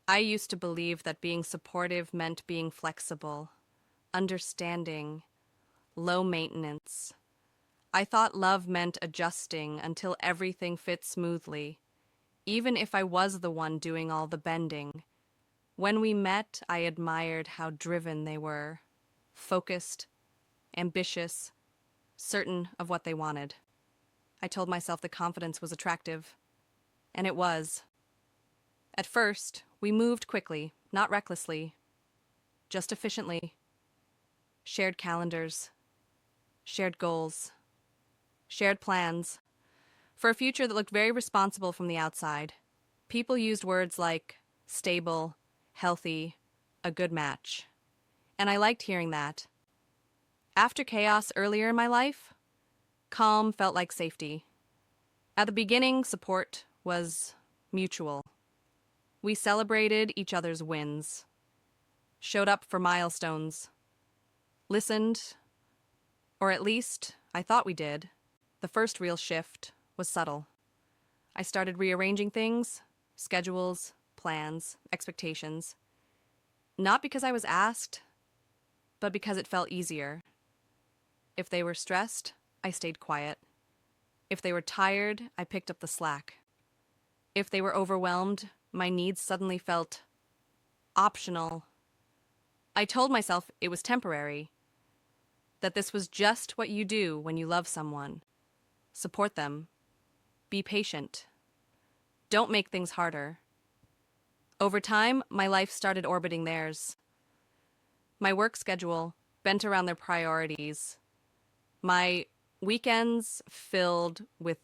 I used to believe that being supportive meant being flexible, understanding, low maintenance. I thought love meant adjusting until everything fit smoothly, even if I was the one doing all the bending. When we met, I admired how driven they were, focused, ambitious, certain of what they wanted. I told myself the confidence was attractive, and it was. At first, we moved quickly, not recklessly, just efficiently. Shared calendars, shared goals, shared plans, for a future that looked very responsible from the outside. People used words like stable, healthy, a good match. And I liked hearing that. After chaos earlier in my life, calm felt like safety. At the beginning, support was mutual. We celebrated each other's wins, showed up for milestones, listened, or at least I thought we did. The first real shift was subtle. I started rearranging things, schedules, plans, expectations. Not because I was asked, but because it felt easier. If they were stressed, I stayed quiet. If they were tired, I picked up the slack. If they were overwhelmed, my needs suddenly felt optional. I told myself it was temporary, that this was just what you do when you love someone. Support them. Be patient. Don't make things harder. Over time, my life started orbiting theirs. My work schedule bent around their priorities. My weekends filled with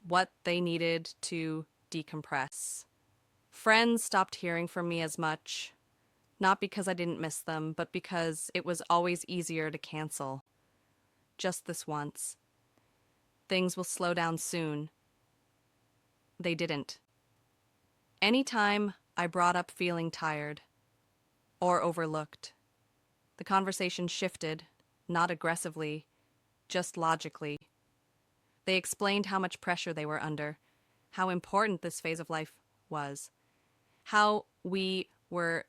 what they needed to decompress. Friends stopped hearing from me as much, not because I didn't miss them, but because it was always easier to cancel. Just this once. Things will slow down soon. They didn't. Anytime I brought up feeling tired or overlooked, the conversation shifted, not aggressively, just logically. They explained how much pressure they were under, how important this phase of life was, how we were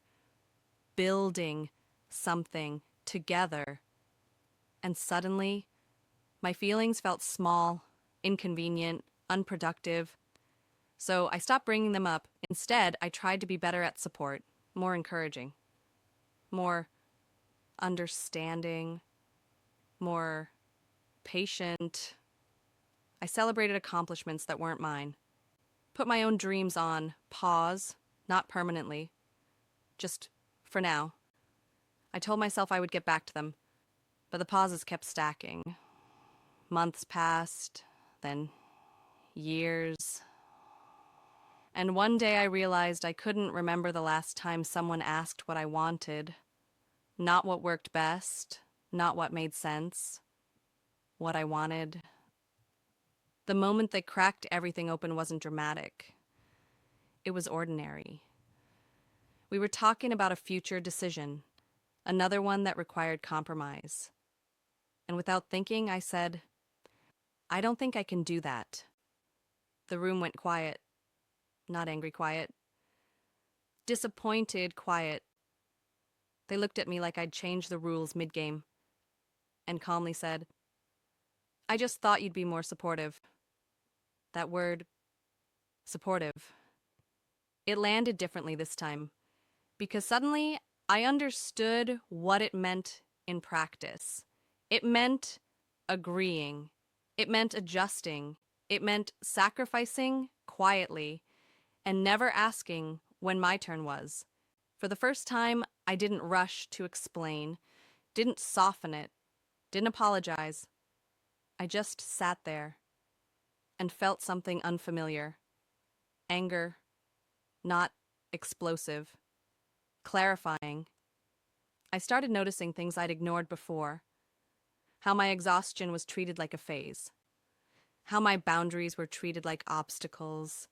building something together. And suddenly, my feelings felt small, inconvenient, unproductive. So I stopped bringing them up. Instead, I tried to be better at support, more encouraging, more understanding, more patient. I celebrated accomplishments that weren't mine. Put my own dreams on pause, not permanently, just for now. I told myself I would get back to them, but the pauses kept stacking. Months passed, then years. And one day I realized I couldn't remember the last time someone asked what I wanted. Not what worked best, not what made sense. What I wanted. The moment they cracked everything open wasn't dramatic. It was ordinary. We were talking about a future decision, another one that required compromise. And without thinking, I said, I don't think I can do that. The room went quiet, not angry quiet, disappointed quiet. They looked at me like I'd changed the rules mid-game, and calmly said, I just thought you'd be more supportive. That word, supportive. It landed differently this time, because suddenly I understood what it meant in practice. It meant agreeing. It meant adjusting. It meant sacrificing quietly and never asking when my turn was. For the first time, I didn't rush to explain, didn't soften it, didn't apologize. I just sat there and felt something unfamiliar. Anger, not explosive, clarifying. I started noticing things I'd ignored before. How my exhaustion was treated like a phase. How my boundaries were treated like obstacles.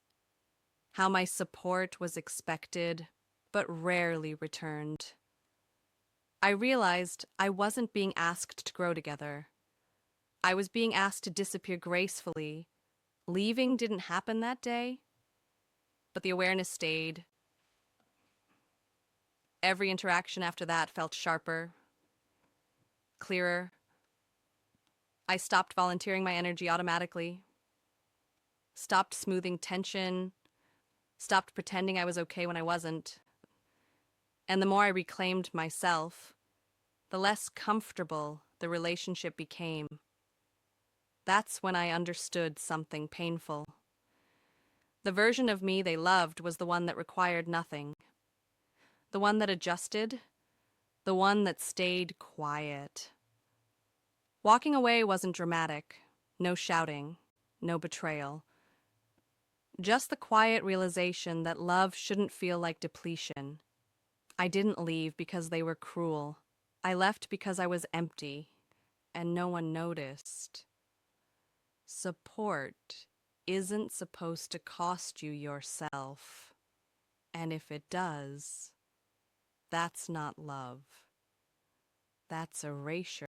How my support was expected, but rarely returned. I realized I wasn't being asked to grow together. I was being asked to disappear gracefully. Leaving didn't happen that day, but the awareness stayed. Every interaction after that felt sharper, clearer. I stopped volunteering my energy automatically, stopped smoothing tension, stopped pretending I was okay when I wasn't. And the more I reclaimed myself, the less comfortable the relationship became. That's when I understood something painful. The version of me they loved was the one that required nothing, the one that adjusted, the one that stayed quiet. Walking away wasn't dramatic, no shouting, no betrayal. Just the quiet realization that love shouldn't feel like depletion. I didn't leave because they were cruel. I left because I was empty, and no one noticed. Support isn't supposed to cost you yourself. And if it does, that's not love. That's erasure.